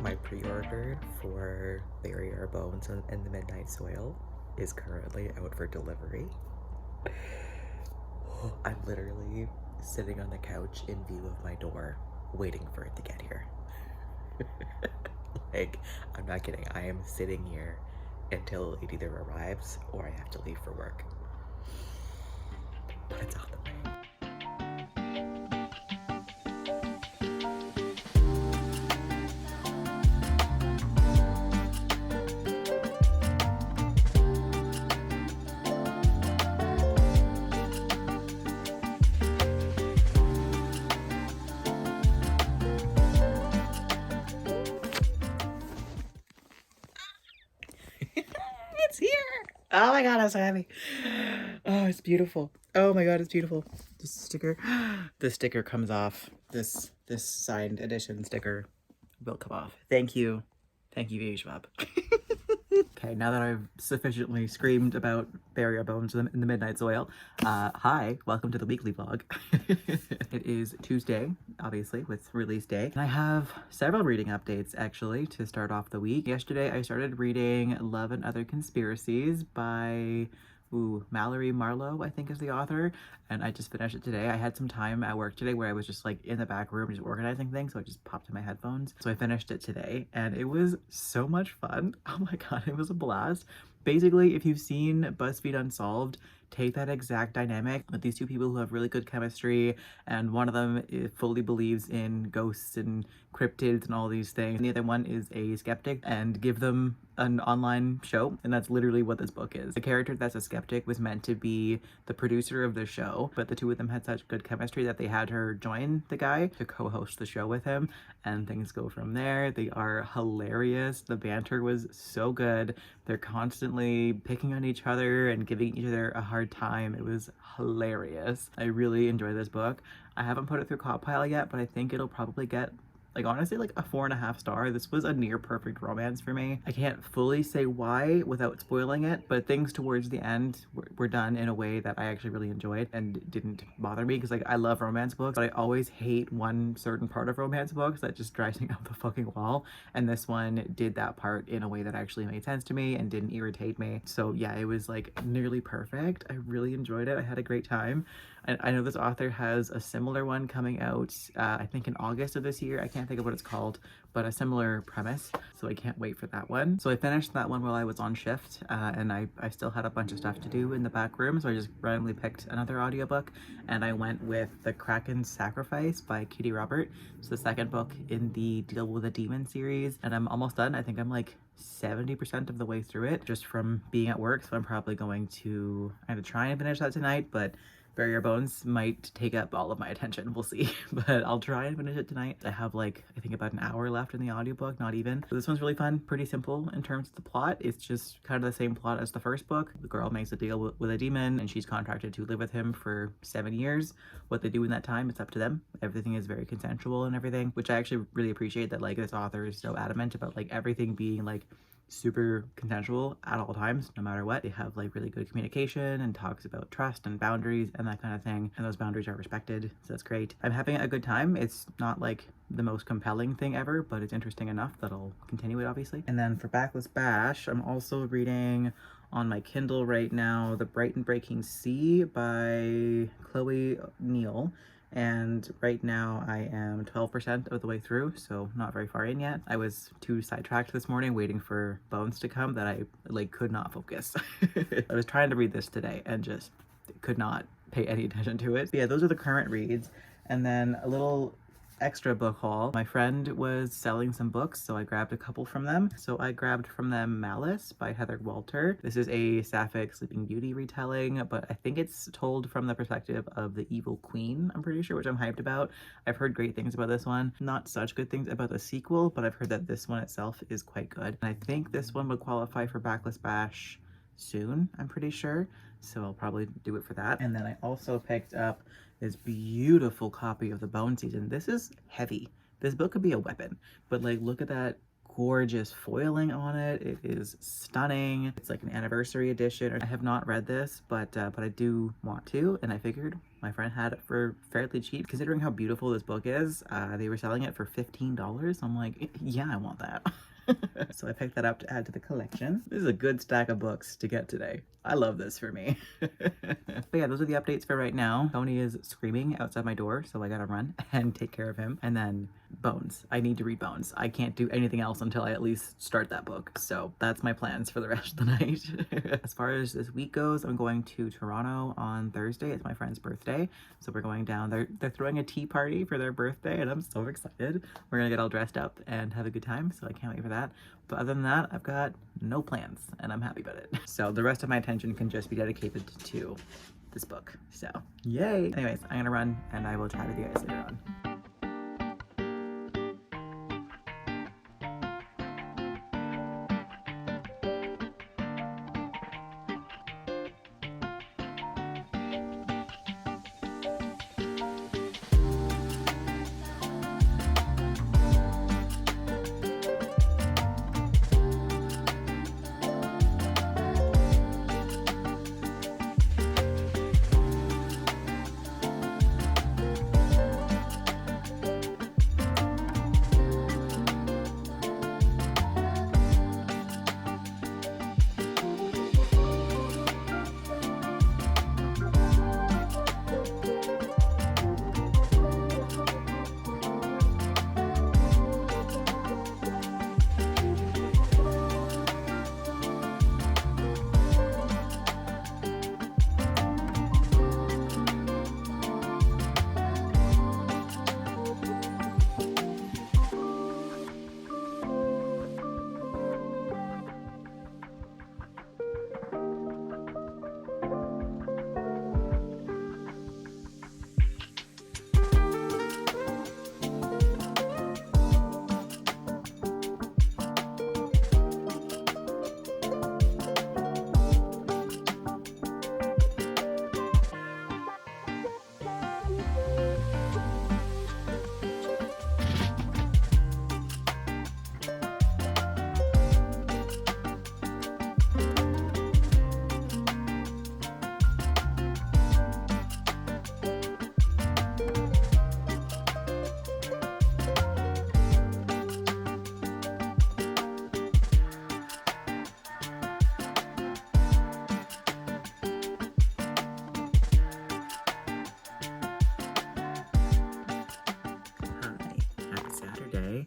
My pre-order for Barrier Bones and the Midnight Soil is currently out for delivery. I'm literally sitting on the couch in view of my door, waiting for it to get here. Like, I'm not kidding. I am sitting here until it either arrives or I have to leave for work. But it's on the way. It's here! Oh my god, I'm so happy. Oh, it's beautiful. Oh my god, it's beautiful. This sticker, the sticker comes off. This signed edition sticker will come off. Thank you. Thank you, Schwab. Okay, now that I've sufficiently screamed about Barrier Bones in the Midnight Soil, hi, welcome to the weekly vlog. It is Tuesday, obviously, with release day. And I have several reading updates, actually, to start off the week. Yesterday, I started reading Love and Other Conspiracies by Mallory, Marlowe, I think is the author, and I just finished it today. I had some time at work today where I was just like in the back room just organizing things, so I just popped in my headphones. So I finished it today and it was so much fun. Oh my god, it was a blast. Basically, if you've seen BuzzFeed Unsolved, take that exact dynamic with these two people who have really good chemistry, and one of them fully believes in ghosts and cryptids and all these things, and the other one is a skeptic, and give them an online show, and that's literally what this book is. The character that's a skeptic was meant to be the producer of the show, but the two of them had such good chemistry that they had her join the guy to co-host the show with him, and things go from there. They are hilarious. The banter was so good. They're constantly picking on each other and giving each other a hard time. It was hilarious. I really enjoy this book. I haven't put it through Compile yet, but I think it'll probably get, like, honestly, like a 4.5 star. This was a near perfect romance for me. I can't fully say why without spoiling it, but things towards the end were done in a way that I actually really enjoyed and didn't bother me, because like I love romance books, but I always hate one certain part of romance books that just drives me up the fucking wall, and this one did that part in a way that actually made sense to me and didn't irritate me. So yeah, it was like nearly perfect. I really enjoyed it. I had a great time. And I know this author has a similar one coming out, I think in August of this year. I can't think of what it's called, but a similar premise. So I can't wait for that one. So I finished that one while I was on shift, and I still had a bunch of stuff to do in the back room. So I just randomly picked another audiobook, and I went with The Kraken Sacrifice by Katee Robert. It's the second book in the Deal with a Demon series, and I'm almost done. I think I'm like 70% of the way through it just from being at work. So I'm probably going to either try and finish that tonight, but Barrier Bones might take up all of my attention. We'll see. But I'll try and finish it tonight. I have like, I think about an hour left in the audiobook, not even. So this one's really fun, pretty simple in terms of the plot. It's just kind of the same plot as the first book. The girl makes a deal with a demon, and she's contracted to live with him for 7 years. What they do in that time, it's up to them. Everything is very consensual and everything, which I actually really appreciate, that like this author is so adamant about like everything being like super consensual at all times, no matter what. They have like really good communication and talks about trust and boundaries and that kind of thing, and those boundaries are respected, so that's great. I'm having a good time. It's not like the most compelling thing ever, but it's interesting enough that I'll continue it, obviously. And then for Backless Bash, I'm also reading on my Kindle right now The Bright and Breaking Sea by Neill. And right now I am 12% of the way through, so not very far in yet. I was too sidetracked this morning waiting for Bones to come that I like could not focus. I was trying to read this today and just could not pay any attention to it. But yeah, those are the current reads. And then a little extra book haul. My friend was selling some books, so I grabbed a couple from them. So I grabbed from them Malice by Heather Walter. This is a Sapphic Sleeping Beauty retelling, but I think it's told from the perspective of the evil queen, I'm pretty sure, which I'm hyped about. I've heard great things about this one. Not such good things about the sequel, but I've heard that this one itself is quite good. And I think this one would qualify for Backless Bash soon, I'm pretty sure. So I'll probably do it for that. And then I also picked up this beautiful copy of The Bone Season. This is heavy. This book could be a weapon, but like look at that gorgeous foiling on it. It is stunning. It's like an anniversary edition. I have not read this, but I do want to, and I figured my friend had it for fairly cheap. Considering how beautiful this book is, they were selling it for $15. I'm like, yeah, I want that. So I picked that up to add to the collection. This is a good stack of books to get today. I love this for me. But yeah, those are the updates for right now. Tony is screaming outside my door, so I gotta run and take care of him. And then Bones. I need to read Bones. I can't do anything else until I at least start that book. So that's my plans for the rest of the night. As far as this week goes, I'm going to Toronto on Thursday. It's my friend's birthday. So we're going down. They're throwing a tea party for their birthday, and I'm so excited. We're gonna get all dressed up and have a good time, so I can't wait for that. But other than that, I've got no plans, and I'm happy about it. So the rest of my attention can just be dedicated to this book. So yay! Anyways, I'm gonna run, and I will chat with you guys later on.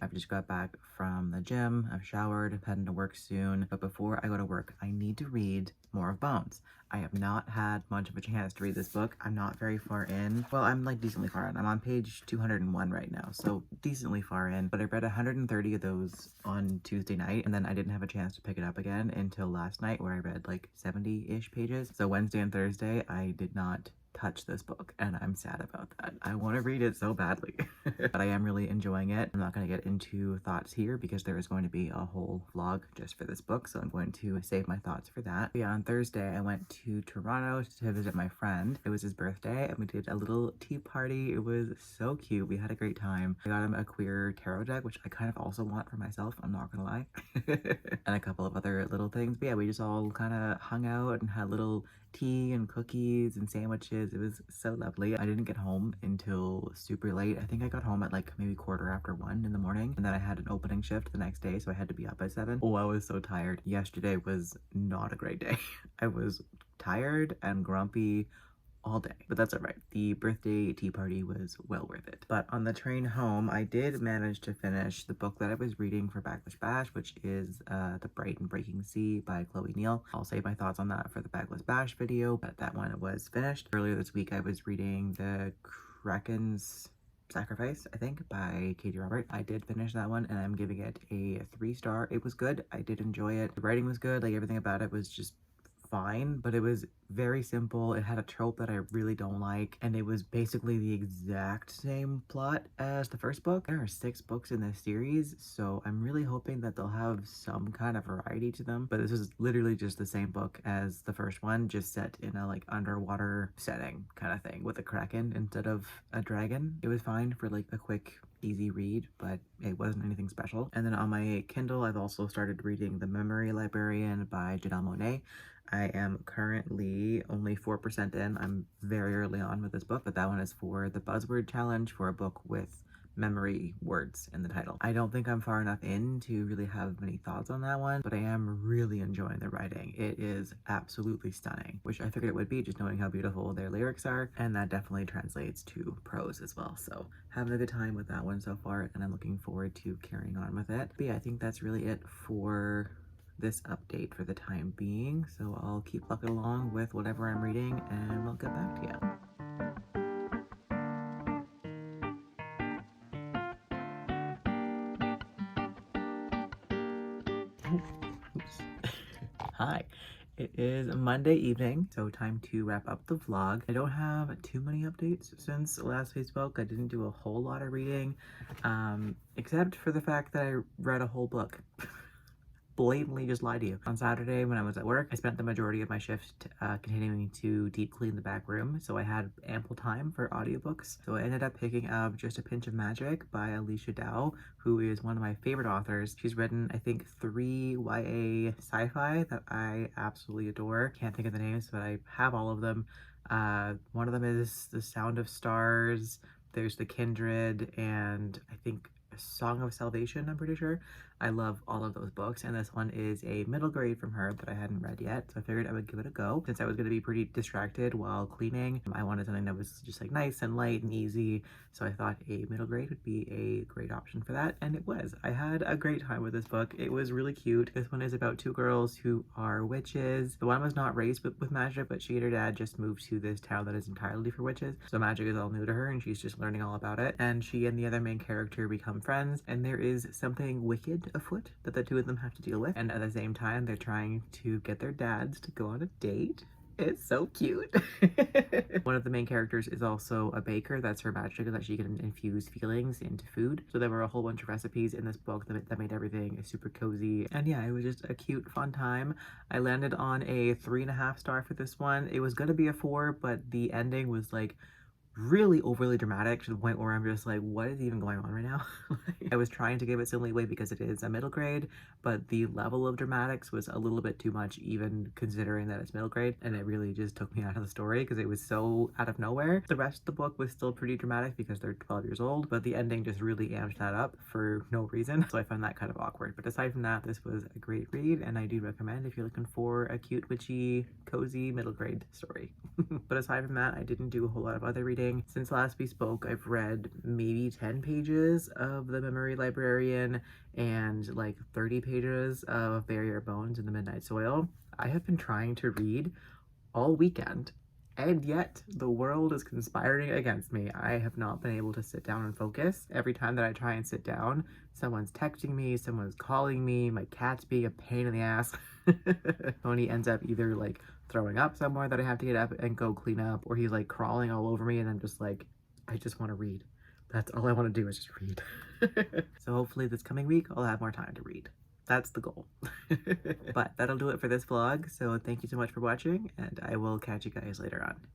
I've just got back from the gym, I've showered, heading to work soon, but before I go to work, I need to read more of Bones. I have not had much of a chance to read this book. I'm not very far in. Well, I'm like decently far in. I'm on page 201 right now, so decently far in, but I read 130 of those on Tuesday night, and then I didn't have a chance to pick it up again until last night, where I read like 70-ish pages. So Wednesday and Thursday, I did not touch this book, and I'm sad about that. I want to read it so badly. But I am really enjoying it. I'm not going to get into thoughts here because there is going to be a whole vlog just for this book, so I'm going to save my thoughts for that. But yeah, on Thursday I went to Toronto to visit my friend. It was his birthday, and we did a little tea party. It was so cute. We had a great time. I got him a queer tarot deck, which I kind of also want for myself, I'm not gonna lie. And a couple of other little things. But yeah, we just all kind of hung out and had little tea and cookies and sandwiches. It was so lovely. I didn't get home until super late. I think I got home at like maybe 1:15 in the morning, and then I had an opening shift the next day, so I had to be up by 7. Oh, I was so tired. Yesterday was not a great day. I was tired and grumpy all day, but that's all right. The birthday tea party was well worth it. But on the train home, I did manage to finish the book that I was reading for Backlash Bash, which is The Bright and Breaking Sea by Chloe Neill. I'll save my thoughts on that for the Backlash Bash video, but that one was finished. Earlier this week, I was reading The Kraken's Sacrifice, I think, by Katee Robert. I did finish that one, and I'm giving it a 3-star. It was good. I did enjoy it. The writing was good. Like, everything about it was just fine, but it was very simple. It had a trope that I really don't like, and it was basically the exact same plot as the first book. There are 6 books in this series, so I'm really hoping that they'll have some kind of variety to them, but this is literally just the same book as the first one, just set in a like underwater setting kind of thing with a Kraken instead of a dragon. It was fine for like a quick easy read, but it wasn't anything special. And then on my Kindle, I've also started reading The Memory Librarian by Janelle Monáe. I am currently only 4% in. I'm very early on with this book, but that one is for the Buzzword Challenge for a book with memory words in the title. I don't think I'm far enough in to really have many thoughts on that one, but I am really enjoying the writing. It is absolutely stunning, which I figured it would be just knowing how beautiful their lyrics are, and that definitely translates to prose as well. So having a good time with that one so far, and I'm looking forward to carrying on with it. But yeah, I think that's really it for this update for the time being, so I'll keep plugging along with whatever I'm reading and I'll get back to you. Oops. Hi, it is Monday evening, so time to wrap up the vlog. I don't have too many updates since last we spoke. I didn't do a whole lot of reading, except for the fact that I read a whole book. Blatantly just lie to you. On Saturday when I was at work, I spent the majority of my shift continuing to deep clean the back room, so I had ample time for audiobooks. So I ended up picking up Just a Pinch of Magic by Alechia who is one of my favorite authors. She's written, I think, 3 YA sci-fi that I absolutely adore. Can't think of the names, but I have all of them. One of them is The Sound of Stars, there's The Kindred, and I think A Song of Salvation, I'm pretty sure. I love all of those books, and this one is a middle grade from her that I hadn't read yet, so I figured I would give it a go. Since I was going to be pretty distracted while cleaning, I wanted something that was just like nice and light and easy, so I thought a middle grade would be a great option for that, and it was. I had a great time with this book. It was really cute. This one is about 2 girls who are witches. The one was not raised with magic, but she and her dad just moved to this town that is entirely for witches, so magic is all new to her and she's just learning all about it. And she and the other main character become friends, and there is something wicked afoot that the 2 of them have to deal with, and at the same time they're trying to get their dads to go on a date. It's so cute. One of the main characters is also a baker. That's her magic, that she can infuse feelings into food. So there were a whole bunch of recipes in this book that made everything super cozy. And yeah, it was just a cute, fun time. I landed on a 3.5 star for this one. It was gonna be a 4, but the ending was like really overly dramatic to the point where I'm just like, what is even going on right now? I was trying to give it some leeway because it is a middle grade, but the level of dramatics was a little bit too much, even considering that it's middle grade, and it really just took me out of the story because it was so out of nowhere. The rest of the book was still pretty dramatic because they're 12 years old, but the ending just really amped that up for no reason, so I found that kind of awkward. But aside from that, this was a great read, and I do recommend if you're looking for a cute, witchy, cozy middle grade story. But aside from that, I didn't do a whole lot of other reading. Since last we spoke, I've read maybe 10 pages of The Memory Librarian and like 30 pages of Barrier Bones in the Midnight Soil. I have been trying to read all weekend, and yet the world is conspiring against me. I have not been able to sit down and focus. Every time that I try and sit down, someone's texting me, someone's calling me, my cat's being a pain in the ass. Tony ends up either like throwing up somewhere that I have to get up and go clean up, or he's like crawling all over me and I'm just like, I just want to read. That's all I want to do is just read. So hopefully this coming week I'll have more time to read. That's the goal. But that'll do it for this vlog, so thank you so much for watching, and I will catch you guys later on.